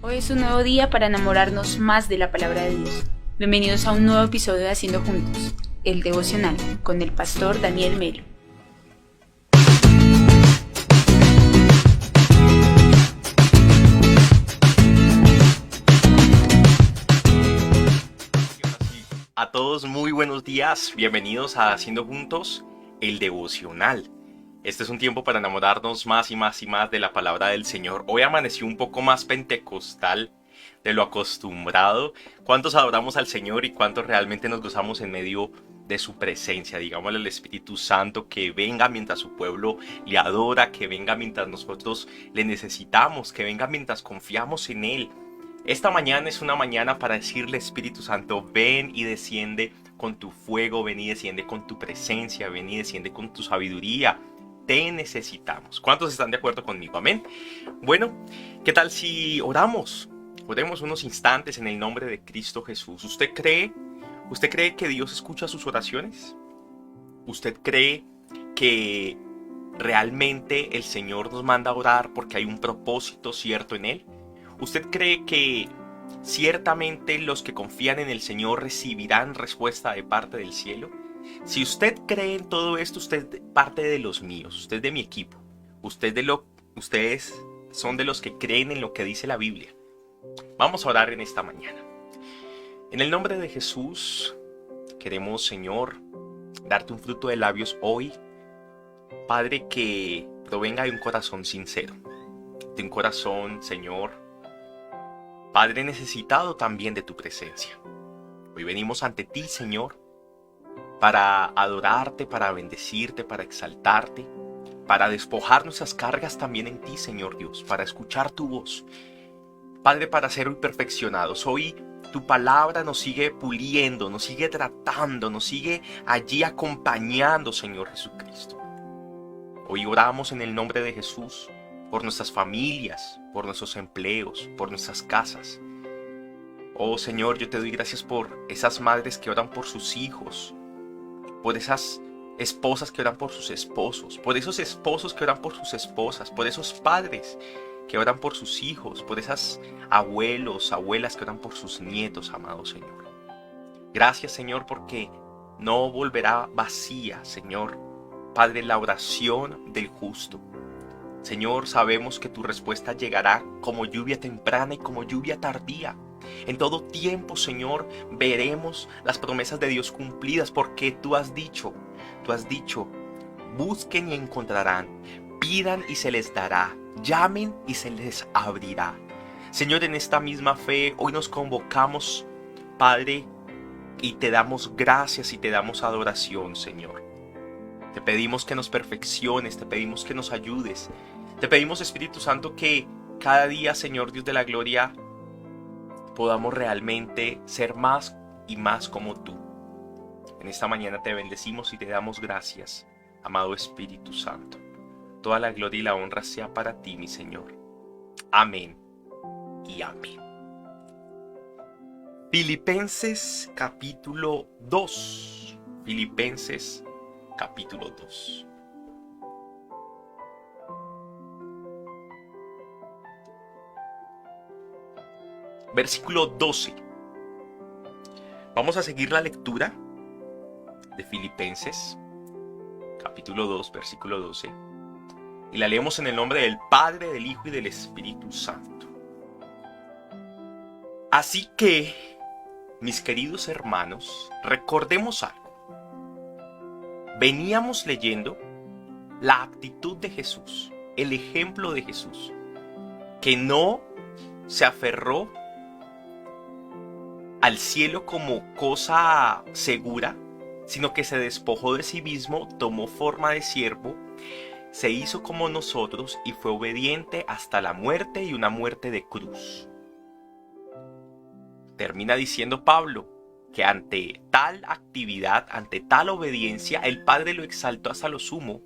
Hoy es un nuevo día para enamorarnos más de la palabra de Dios. Bienvenidos a un nuevo episodio de Haciendo Juntos, el devocional, con el pastor Daniel Melo. A todos muy buenos días, bienvenidos a Haciendo Juntos, el devocional. Este es un tiempo para enamorarnos más y más y más de la palabra del Señor. Hoy amaneció un poco más pentecostal de lo acostumbrado. ¿Cuántos adoramos al Señor y cuántos realmente nos gozamos en medio de su presencia? Digámosle al Espíritu Santo que venga mientras su pueblo le adora, que venga mientras nosotros le necesitamos, que venga mientras confiamos en Él. Esta mañana es una mañana para decirle, Espíritu Santo, ven y desciende con tu fuego, ven y desciende con tu presencia, ven y desciende con tu sabiduría. Te necesitamos. ¿Cuántos están de acuerdo conmigo? Amén. Bueno, ¿qué tal si oramos? Oremos unos instantes en el nombre de Cristo Jesús. ¿Usted cree que Dios escucha sus oraciones? ¿Usted cree que realmente el Señor nos manda a orar porque hay un propósito cierto en Él? ¿Usted cree que ciertamente los que confían en el Señor recibirán respuesta de parte del cielo? Si usted cree en todo esto, usted es parte de los míos, usted es de mi equipo. Ustedes son de los que creen en lo que dice la Biblia. Vamos a orar en esta mañana. En el nombre de Jesús, queremos, Señor, darte un fruto de labios hoy. Padre, que provenga de un corazón sincero, de un corazón, Señor, Padre, necesitado también de tu presencia. Hoy venimos ante ti, Señor, para adorarte, para bendecirte, para exaltarte, para despojar nuestras cargas también en ti, Señor Dios, para escuchar tu voz. Padre, para ser hoy perfeccionados. Hoy tu palabra nos sigue puliendo, nos sigue tratando, nos sigue allí acompañando, Señor Jesucristo. Hoy oramos en el nombre de Jesús por nuestras familias, por nuestros empleos, por nuestras casas. Oh Señor, yo te doy gracias por esas madres que oran por sus hijos, por esas esposas que oran por sus esposos, por esos esposos que oran por sus esposas, por esos padres que oran por sus hijos, por esas abuelos, abuelas que oran por sus nietos, amado Señor. Gracias, Señor, porque no volverá vacía, Señor, Padre, la oración del justo. Señor, sabemos que tu respuesta llegará como lluvia temprana y como lluvia tardía. En todo tiempo, Señor, veremos las promesas de Dios cumplidas porque tú has dicho, busquen y encontrarán, pidan y se les dará, llamen y se les abrirá. Señor, en esta misma fe, hoy nos convocamos, Padre, y te damos gracias y te damos adoración, Señor. Te pedimos que nos perfecciones, te pedimos que nos ayudes. Te pedimos, Espíritu Santo, que cada día, Señor Dios de la gloria, podamos realmente ser más y más como tú. En esta mañana te bendecimos y te damos gracias, amado Espíritu Santo. Toda la gloria y la honra sea para ti, mi Señor. Amén y amén. Filipenses capítulo 2. Filipenses capítulo 2. Versículo 12. Vamos a seguir la lectura de Filipenses, capítulo 2, versículo 12. Y la leemos en el nombre del Padre, del Hijo y del Espíritu Santo. Así que, mis queridos hermanos, recordemos algo. Veníamos leyendo la actitud de Jesús, el ejemplo de Jesús, que no se aferró al cielo como cosa segura, sino que se despojó de sí mismo, tomó forma de siervo, se hizo como nosotros y fue obediente hasta la muerte y una muerte de cruz. Termina diciendo Pablo que ante tal actividad, ante tal obediencia, el Padre lo exaltó hasta lo sumo,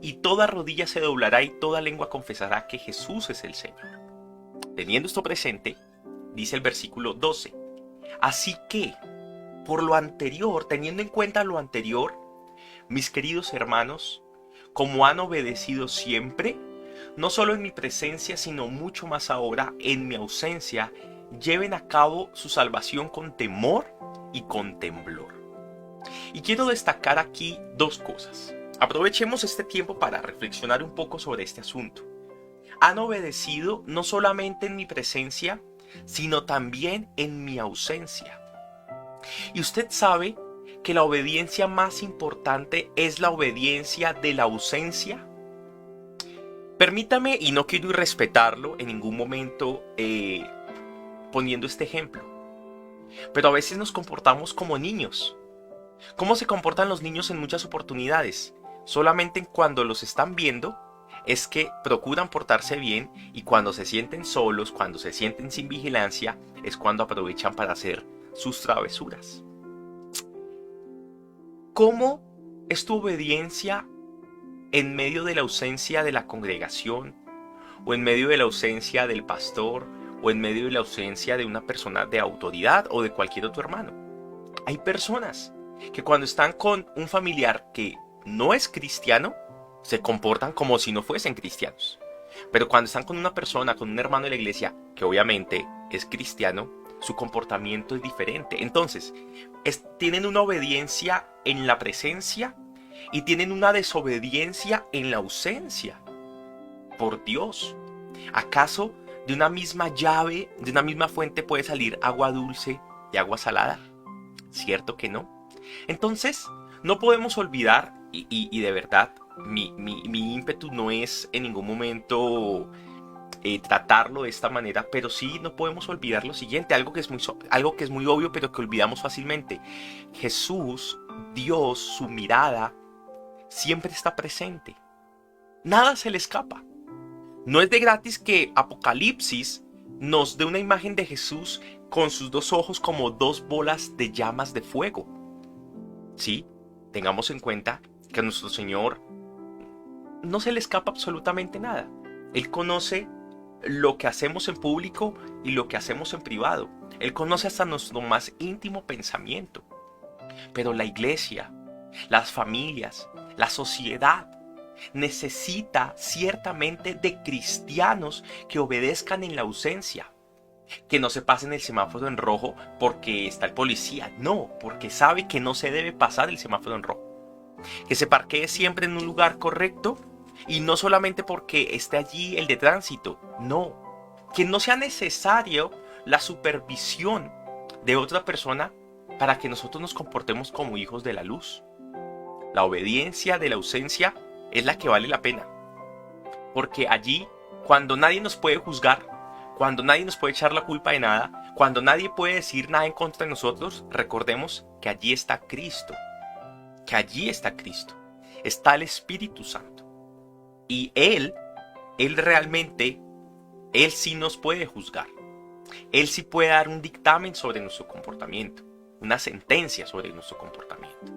y toda rodilla se doblará y toda lengua confesará que Jesús es el Señor. Teniendo esto presente, dice el versículo 12, así que, por lo anterior, teniendo en cuenta lo anterior, mis queridos hermanos, como han obedecido siempre, no solo en mi presencia, sino mucho más ahora en mi ausencia, lleven a cabo su salvación con temor y con temblor. Y quiero destacar aquí dos cosas. Aprovechemos este tiempo para reflexionar un poco sobre este asunto. Han obedecido no solamente en mi presencia, sino también en mi ausencia. Y usted sabe que la obediencia más importante es la obediencia de la ausencia. Permítame, y no quiero irrespetarlo en ningún momento poniendo este ejemplo, pero a veces nos comportamos como niños. ¿Cómo se comportan los niños en muchas oportunidades? Solamente cuando los están viendo es que procuran portarse bien, y cuando se sienten solos, cuando se sienten sin vigilancia, es cuando aprovechan para hacer sus travesuras. ¿Cómo es tu obediencia en medio de la ausencia de la congregación, o en medio de la ausencia del pastor, o en medio de la ausencia de una persona de autoridad o de cualquier otro hermano? Hay personas que cuando están con un familiar que no es cristiano, se comportan como si no fuesen cristianos. Pero cuando están con una persona, con un hermano de la iglesia, que obviamente es cristiano, su comportamiento es diferente. Entonces, tienen una obediencia en la presencia y tienen una desobediencia en la ausencia. Por Dios, ¿acaso de una misma llave, de una misma fuente puede salir agua dulce y agua salada? ¿Cierto que no? Entonces, no podemos olvidar, y de verdad, mi ímpetu no es en ningún momento tratarlo de esta manera, pero sí no podemos olvidar lo siguiente, algo que es muy obvio, pero que olvidamos fácilmente. Jesús, Dios, su mirada siempre está presente. Nada se le escapa. No es de gratis que Apocalipsis nos dé una imagen de Jesús con sus dos ojos como dos bolas de llamas de fuego. Sí, tengamos en cuenta que a nuestro Señor no se le escapa absolutamente nada. Él conoce lo que hacemos en público y lo que hacemos en privado. Él conoce hasta nuestro más íntimo pensamiento. Pero la iglesia, las familias, la sociedad necesita ciertamente de cristianos que obedezcan en la ausencia. Que no se pasen el semáforo en rojo porque está el policía. No, porque sabe que no se debe pasar el semáforo en rojo. Que se parquee siempre en un lugar correcto, y no solamente porque esté allí el de tránsito. No, que no sea necesario la supervisión de otra persona para que nosotros nos comportemos como hijos de la luz. La obediencia de la ausencia es la que vale la pena. Porque allí, cuando nadie nos puede juzgar, cuando nadie nos puede echar la culpa de nada, cuando nadie puede decir nada en contra de nosotros, recordemos que allí está Cristo. Que allí está Cristo. Está el Espíritu Santo. Y Él realmente, Él sí nos puede juzgar. Él sí puede dar un dictamen sobre nuestro comportamiento, una sentencia sobre nuestro comportamiento.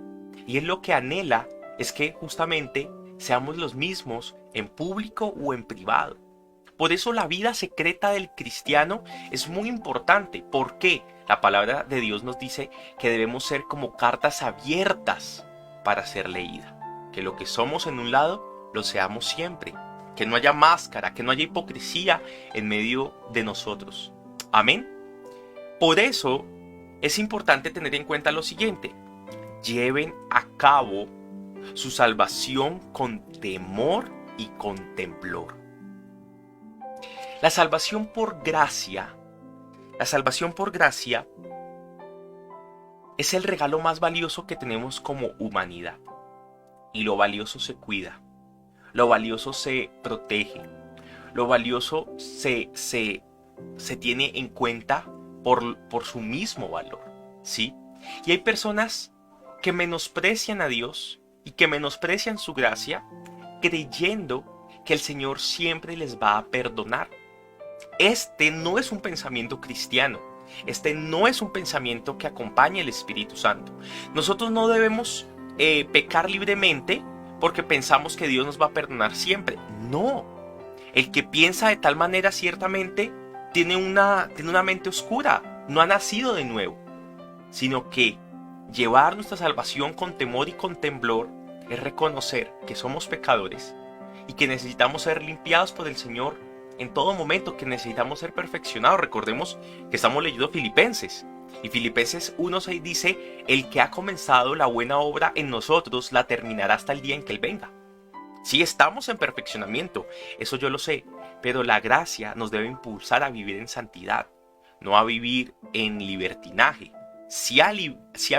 Y Él lo que anhela es que justamente seamos los mismos en público o en privado. Por eso la vida secreta del cristiano es muy importante. ¿Por qué? La palabra de Dios nos dice que debemos ser como cartas abiertas para ser leída. Que lo que somos en un lado, lo seamos siempre. Que no haya máscara, que no haya hipocresía en medio de nosotros. Amén. Por eso es importante tener en cuenta lo siguiente. Lleven a cabo su salvación con temor y con temblor. La salvación por gracia es el regalo más valioso que tenemos como humanidad. Y lo valioso se cuida, lo valioso se protege, lo valioso se tiene en cuenta por su mismo valor, ¿sí? Y hay personas que menosprecian a Dios y que menosprecian su gracia, creyendo que el Señor siempre les va a perdonar. Este no es un pensamiento cristiano. Este no es un pensamiento que acompañe el Espíritu Santo. Nosotros no debemos pecar libremente porque pensamos que Dios nos va a perdonar siempre. No. El que piensa de tal manera ciertamente tiene una mente oscura. No ha nacido de nuevo. Sino que llevar nuestra salvación con temor y con temblor es reconocer que somos pecadores, y que necesitamos ser limpiados por el Señor en todo momento, que necesitamos ser perfeccionados. Recordemos que estamos leyendo Filipenses, y Filipenses 1:6 dice: el que ha comenzado la buena obra en nosotros la terminará hasta el día en que Él venga. Sí, estamos en perfeccionamiento, eso yo lo sé, pero la gracia nos debe impulsar a vivir en santidad, no a vivir en libertinaje. Sí a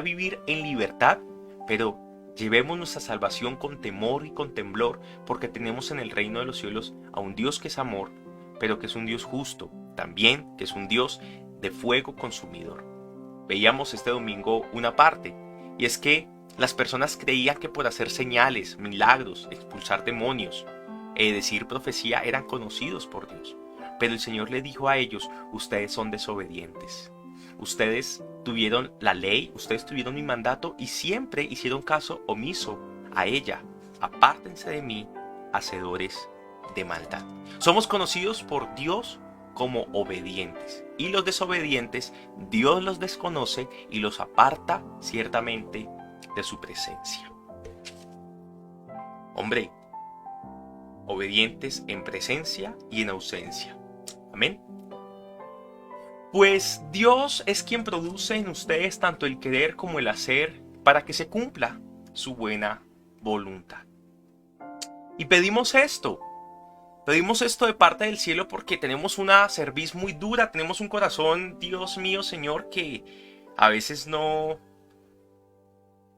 vivir en libertad, pero llevemos nuestra salvación con temor y con temblor, porque tenemos en el reino de los cielos a un Dios que es amor, pero que es un Dios justo, también que es un Dios de fuego consumidor. Veíamos este domingo una parte, y es que las personas creían que por hacer señales, milagros, expulsar demonios, decir profecía, eran conocidos por Dios. Pero el Señor le dijo a ellos: ustedes son desobedientes. Ustedes tuvieron la ley, ustedes tuvieron mi mandato y siempre hicieron caso omiso a ella. Apártense de mí, hacedores de maldad. Somos conocidos por Dios como obedientes, y los desobedientes Dios los desconoce y los aparta ciertamente de su presencia. Hombre, obedientes en presencia y en ausencia. Amén. Pues Dios es quien produce en ustedes tanto el querer como el hacer para que se cumpla su buena voluntad. Y pedimos esto de parte del cielo porque tenemos una cerviz muy dura, tenemos un corazón, Dios mío, Señor, que a veces no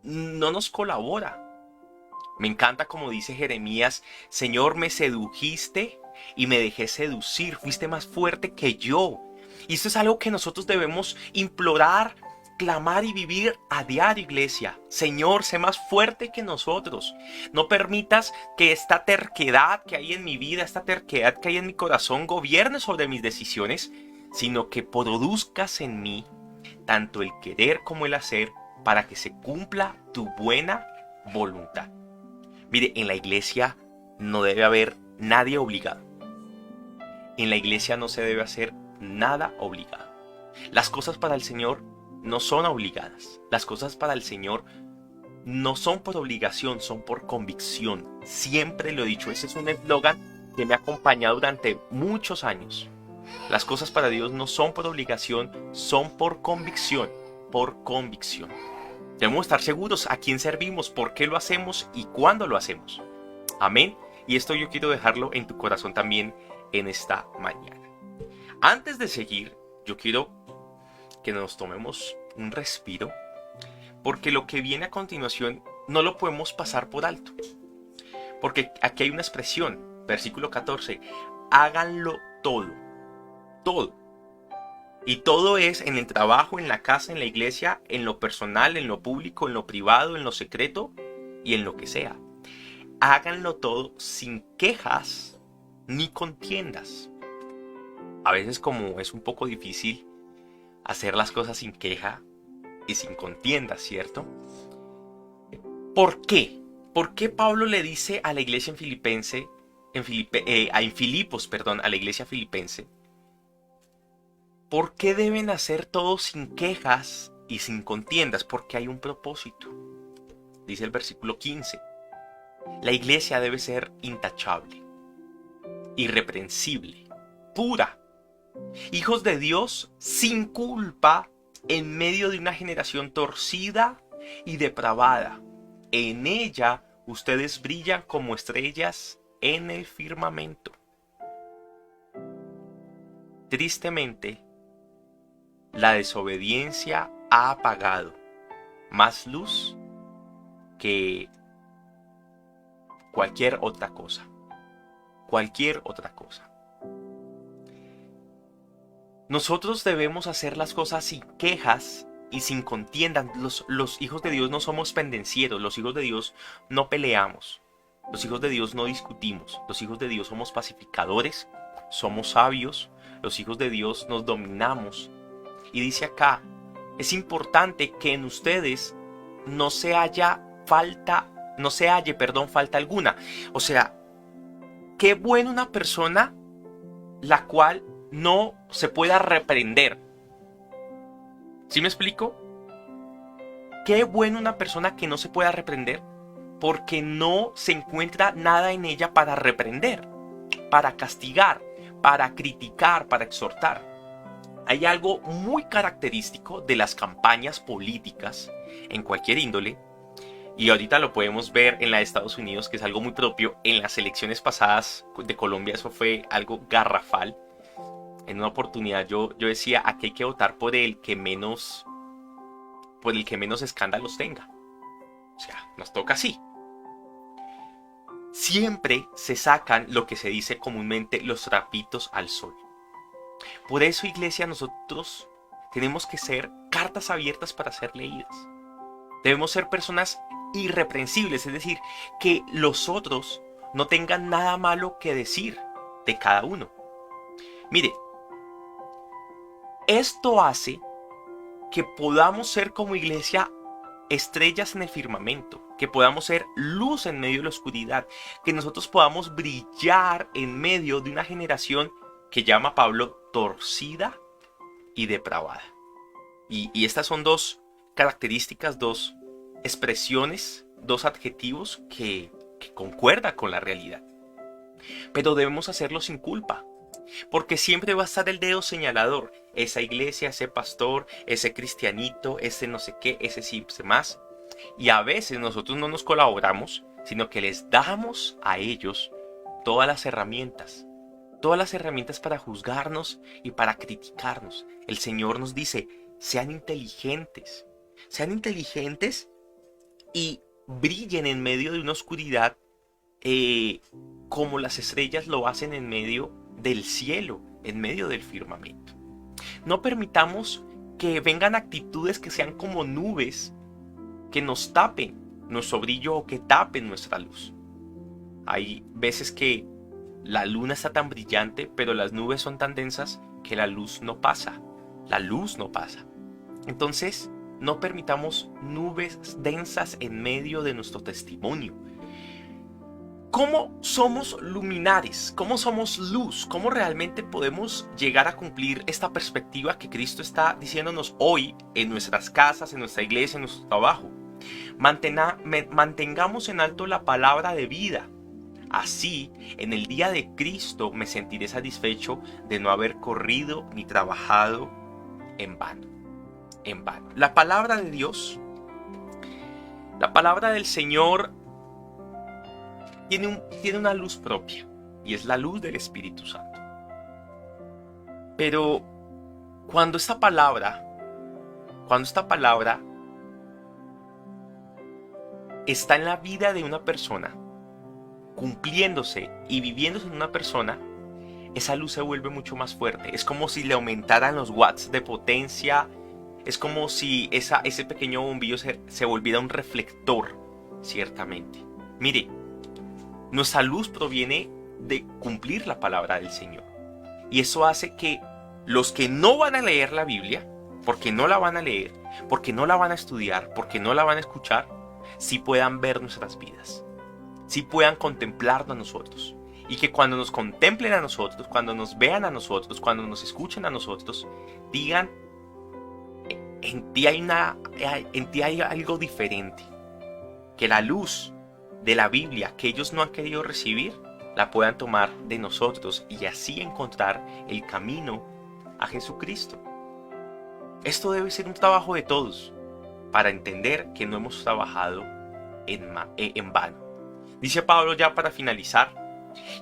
nos colabora. Me encanta como dice Jeremías: Señor, me sedujiste y me dejé seducir, fuiste más fuerte que yo. Y esto es algo que nosotros debemos implorar, clamar y vivir a diario, iglesia. Señor, sé más fuerte que nosotros. No permitas que esta terquedad que hay en mi vida, esta terquedad que hay en mi corazón gobierne sobre mis decisiones, sino que produzcas en mí tanto el querer como el hacer para que se cumpla tu buena voluntad. Mire, en la iglesia no debe haber nadie obligado. En la iglesia no se debe hacer nada obligado. Las cosas para el Señor no son obligadas. Las cosas para el Señor no son por obligación, son por convicción. Siempre lo he dicho, ese es un eslogan que me ha acompañado durante muchos años. Las cosas para Dios no son por obligación, son por convicción, por convicción. Debemos estar seguros a quién servimos, por qué lo hacemos y cuándo lo hacemos. Amén. Y esto yo quiero dejarlo en tu corazón también en esta mañana. Antes de seguir, yo quiero que nos tomemos un respiro, porque lo que viene a continuación no lo podemos pasar por alto. Porque aquí hay una expresión, versículo 14, háganlo todo, todo. Y todo es en el trabajo, en la casa, en la iglesia, en lo personal, en lo público, en lo privado, en lo secreto y en lo que sea. Háganlo todo sin quejas ni contiendas. A veces, como es un poco difícil hacer las cosas sin queja y sin contiendas, ¿cierto? ¿Por qué? ¿Por qué Pablo le dice a la iglesia a la iglesia filipense, ¿por qué deben hacer todo sin quejas y sin contiendas? Porque hay un propósito. Dice el versículo 15. La iglesia debe ser intachable, irreprensible, pura. Hijos de Dios sin culpa en medio de una generación torcida y depravada. En ella ustedes brillan como estrellas en el firmamento. Tristemente, la desobediencia ha apagado más luz que cualquier otra cosa. Cualquier otra cosa. Nosotros debemos hacer las cosas sin quejas y sin contiendas. Los hijos de Dios no somos pendencieros. Los hijos de Dios no peleamos. Los hijos de Dios no discutimos. Los hijos de Dios somos pacificadores. Somos sabios. Los hijos de Dios nos dominamos. Y dice acá, es importante que en ustedes no se halle falta alguna. O sea, qué buena una persona la cual no se pueda reprender. ¿Sí me explico? Qué buena una persona que no se pueda reprender. porque no se encuentra nada en ella para reprender, para castigar, para criticar, para exhortar. Hay algo muy característico de las campañas políticas en cualquier índole, y ahorita lo podemos ver en la de Estados Unidos, que es algo muy propio. En las elecciones pasadas de Colombia eso fue algo garrafal. En una oportunidad yo decía, aquí hay que votar por el que menos escándalos tenga. O sea, nos toca así. Siempre se sacan lo que se dice comúnmente los trapitos al sol. Por eso, iglesia, nosotros tenemos que ser cartas abiertas para ser leídas. Debemos ser personas irreprensibles, es decir, que los otros no tengan nada malo que decir de cada uno. Mire, esto hace que podamos ser como iglesia estrellas en el firmamento, que podamos ser luz en medio de la oscuridad, que nosotros podamos brillar en medio de una generación que llama Pablo torcida y depravada. Y estas son dos características, dos expresiones, dos adjetivos que concuerdan con la realidad. Pero debemos hacerlo sin culpa, porque siempre va a estar el dedo señalador. Esa iglesia, ese pastor, ese cristianito, ese no sé qué, ese sí, ese más. Y a veces nosotros no nos colaboramos, sino que les damos a ellos todas las herramientas para juzgarnos y para criticarnos. El Señor nos dice, sean inteligentes y brillen en medio de una oscuridad como las estrellas lo hacen en medio del cielo, en medio del firmamento. No permitamos que vengan actitudes que sean como nubes que nos tapen nuestro brillo o que tapen nuestra luz. Hay veces que la luna está tan brillante, pero las nubes son tan densas que la luz no pasa. La luz no pasa. Entonces, no permitamos nubes densas en medio de nuestro testimonio. ¿Cómo somos luminares? ¿Cómo somos luz? ¿Cómo realmente podemos llegar a cumplir esta perspectiva que Cristo está diciéndonos hoy en nuestras casas, en nuestra iglesia, en nuestro trabajo? Mantengamos en alto la palabra de vida. Así, en el día de Cristo me sentiré satisfecho de no haber corrido ni trabajado en vano. La palabra de Dios, la palabra del Señor tiene una luz propia, y es la luz del Espíritu Santo. Pero cuando esta palabra está en la vida de una persona, cumpliéndose y viviéndose en una persona, esa luz se vuelve mucho más fuerte. Es como si le aumentaran los watts de potencia. Es como si ese pequeño bombillo se volviera un reflector, ciertamente. Mire, nuestra luz proviene de cumplir la palabra del Señor. Y eso hace que los que no van a leer la Biblia, porque no la van a leer, porque no la van a estudiar, porque no la van a escuchar, sí puedan ver nuestras vidas. Sí puedan contemplarnos a nosotros. Y que cuando nos contemplen a nosotros, cuando nos vean a nosotros, cuando nos escuchen a nosotros, digan, en ti hay algo diferente. Que la luz de la Biblia que ellos no han querido recibir, la puedan tomar de nosotros y así encontrar el camino a Jesucristo. Esto debe ser un trabajo de todos para entender que no hemos trabajado en vano. Dice Pablo ya para finalizar,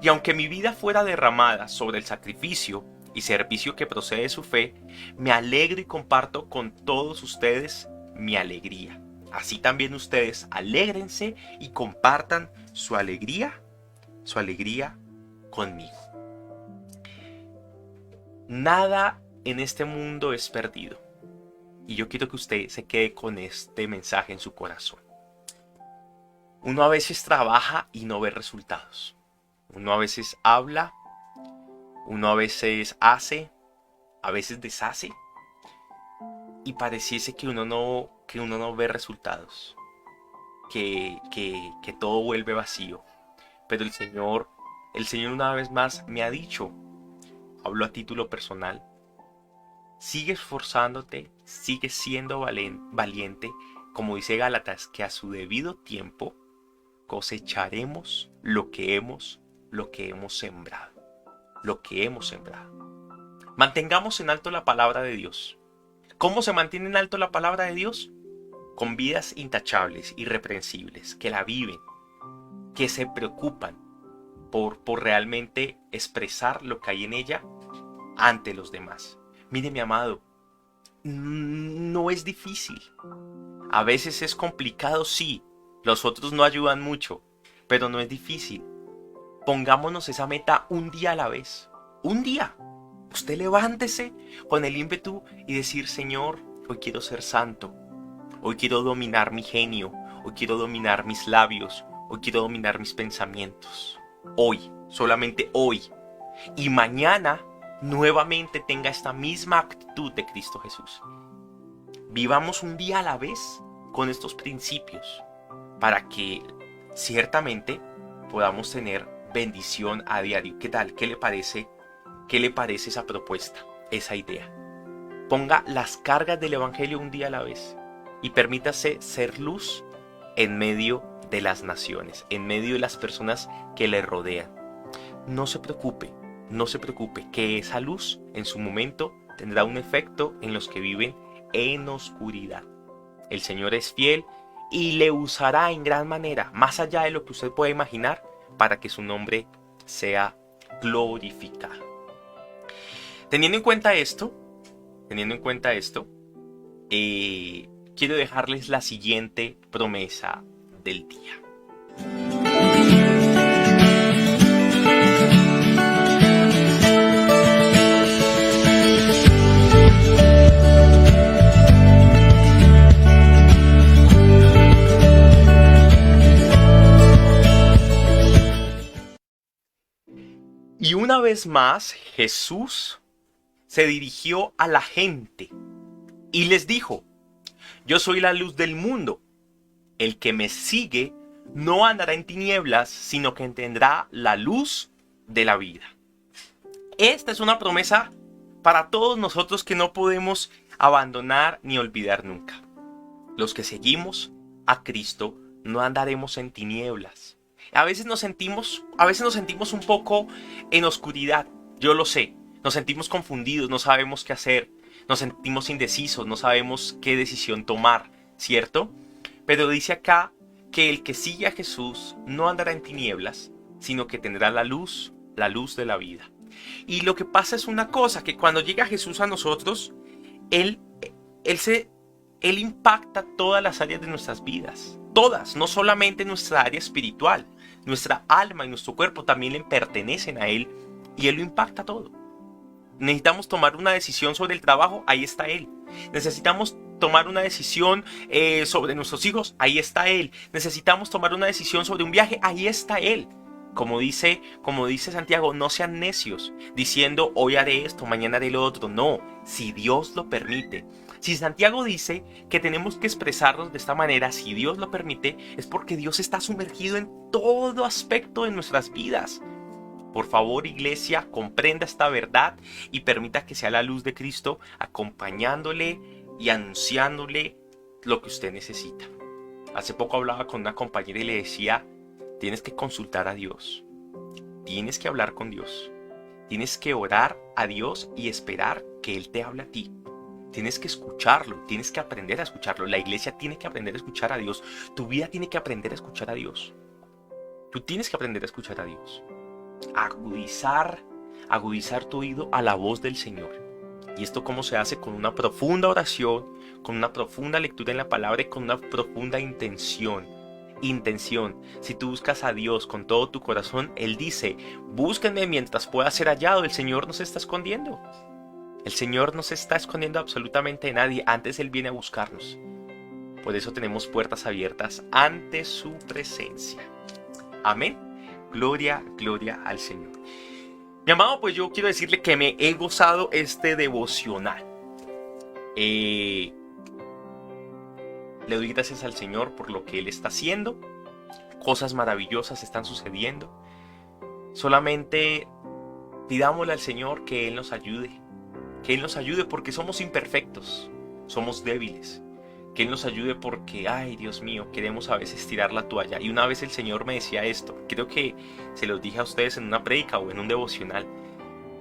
y aunque mi vida fuera derramada sobre el sacrificio y servicio que procede de su fe, me alegro y comparto con todos ustedes mi alegría. Así también ustedes alégrense y compartan su alegría conmigo. Nada en este mundo es perdido. Y yo quiero que usted se quede con este mensaje en su corazón. Uno a veces trabaja y no ve resultados. Uno a veces habla, uno a veces hace, a veces deshace. Y pareciese que uno no ve resultados, que todo vuelve vacío. Pero el Señor una vez más me ha dicho, hablo a título personal, sigue esforzándote, sigue siendo valiente, como dice Gálatas, que a su debido tiempo cosecharemos lo que hemos sembrado. Lo que hemos sembrado. Mantengamos en alto la palabra de Dios. ¿Cómo se mantiene en alto la palabra de Dios? Con vidas intachables, irreprensibles, que la viven, que se preocupan por realmente expresar lo que hay en ella ante los demás. Mire, mi amado, no es difícil. A veces es complicado, sí. Los otros no ayudan mucho, pero no es difícil. Pongámonos esa meta un día a la vez. Un día. Usted levántese con el ímpetu y decir: Señor, hoy quiero ser santo. Hoy quiero dominar mi genio. Hoy quiero dominar mis labios. Hoy quiero dominar mis pensamientos. Hoy, solamente hoy. Y mañana nuevamente tenga esta misma actitud de Cristo Jesús. Vivamos un día a la vez con estos principios para que ciertamente podamos tener bendición a diario. ¿Qué tal? ¿Qué le parece? ¿Qué le parece esa propuesta, esa idea? Ponga las cargas del Evangelio un día a la vez y permítase ser luz en medio de las naciones, en medio de las personas que le rodean. No se preocupe, que esa luz en su momento tendrá un efecto en los que viven en oscuridad. El Señor es fiel y le usará en gran manera, más allá de lo que usted puede imaginar, para que su nombre sea glorificado. Teniendo en cuenta esto, quiero dejarles la siguiente promesa del día. Y una vez más, Jesús se dirigió a la gente y les dijo: yo soy la luz del mundo. El que me sigue no andará en tinieblas, sino que tendrá la luz de la vida. Esta es una promesa para todos nosotros que no podemos abandonar ni olvidar nunca. Los que seguimos a Cristo no andaremos en tinieblas. A veces nos sentimos un poco en oscuridad, yo lo sé. Nos sentimos confundidos, no sabemos qué hacer, nos sentimos indecisos, no sabemos qué decisión tomar, ¿cierto? Pero dice acá que el que sigue a Jesús no andará en tinieblas, sino que tendrá la luz de la vida. Y lo que pasa es una cosa, que cuando llega Jesús a nosotros, Él impacta todas las áreas de nuestras vidas. Todas, no solamente nuestra área espiritual. Nuestra alma y nuestro cuerpo también le pertenecen a Él y Él lo impacta todo. Necesitamos tomar una decisión sobre el trabajo, ahí está Él. Necesitamos tomar una decisión sobre nuestros hijos, ahí está Él. Necesitamos tomar una decisión sobre un viaje, ahí está Él. Como dice Santiago, no sean necios, diciendo hoy haré esto, mañana haré lo otro. No, si Dios lo permite. Si Santiago dice que tenemos que expresarnos de esta manera, si Dios lo permite, es porque Dios está sumergido en todo aspecto de nuestras vidas. Por favor, iglesia, comprenda esta verdad y permita que sea la luz de Cristo acompañándole y anunciándole lo que usted necesita. Hace poco hablaba con una compañera y le decía: tienes que consultar a Dios, tienes que hablar con Dios, tienes que orar a Dios y esperar que Él te hable a ti. Tienes que escucharlo, tienes que aprender a escucharlo. La iglesia tiene que aprender a escuchar a Dios. Tu vida tiene que aprender a escuchar a Dios. Tú tienes que aprender a escuchar a Dios. Agudizar tu oído a la voz del Señor. ¿Y esto cómo se hace? Con una profunda oración, con una profunda lectura en la palabra y con una profunda intención. Si tú buscas a Dios con todo tu corazón, Él dice: búsquenme mientras pueda ser hallado. El Señor no se está escondiendo. El Señor no se está escondiendo absolutamente de nadie. Antes Él viene a buscarnos. Por eso tenemos puertas abiertas ante su presencia. Amén. Gloria al Señor. Mi amado, pues yo quiero decirle que me he gozado este devocional. Le doy gracias al Señor por lo que Él está haciendo. Cosas maravillosas están sucediendo. Solamente pidámosle al Señor que Él nos ayude. Que Él nos ayude porque somos imperfectos. Somos débiles. Que Él nos ayude porque, ay Dios mío, queremos a veces tirar la toalla. Y una vez el Señor me decía esto, creo que se los dije a ustedes en una prédica o en un devocional.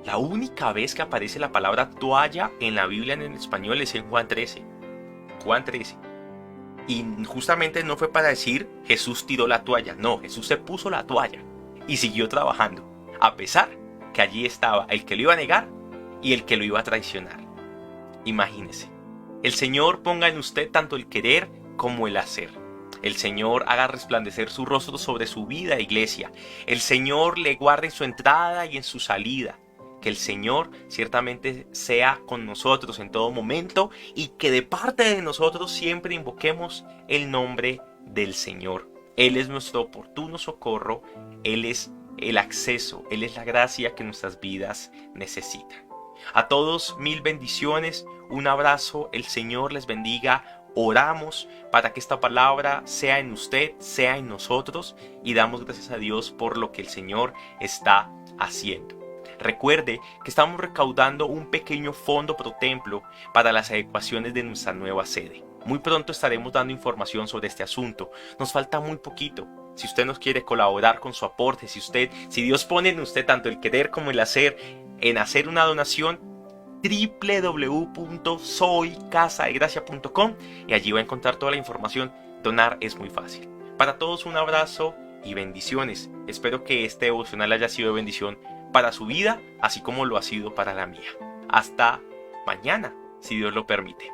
La única vez que aparece la palabra toalla en la Biblia en el español es en Juan 13. Juan 13. Y justamente no fue para decir Jesús tiró la toalla. No, Jesús se puso la toalla y siguió trabajando. A pesar que allí estaba el que lo iba a negar y el que lo iba a traicionar. Imagínese. El Señor ponga en usted tanto el querer como el hacer. El Señor haga resplandecer su rostro sobre su vida, iglesia. El Señor le guarde en su entrada y en su salida. Que el Señor ciertamente sea con nosotros en todo momento y que de parte de nosotros siempre invoquemos el nombre del Señor. Él es nuestro oportuno socorro, Él es el acceso, Él es la gracia que nuestras vidas necesitan. A todos mil bendiciones, un abrazo, el Señor les bendiga. Oramos para que esta palabra sea en usted, sea en nosotros y damos gracias a Dios por lo que el Señor está haciendo. Recuerde que estamos recaudando un pequeño fondo pro templo para las adecuaciones de nuestra nueva sede. Muy pronto estaremos dando información sobre este asunto. Nos falta muy poquito. Si usted nos quiere colaborar con su aporte, si Dios pone en usted tanto el querer como el hacer, en hacer una donación, www.soycasadegracia.com y allí va a encontrar toda la información. Donar es muy fácil. Para todos un abrazo y bendiciones. Espero que este devocional haya sido de bendición para su vida, así como lo ha sido para la mía. Hasta mañana, si Dios lo permite.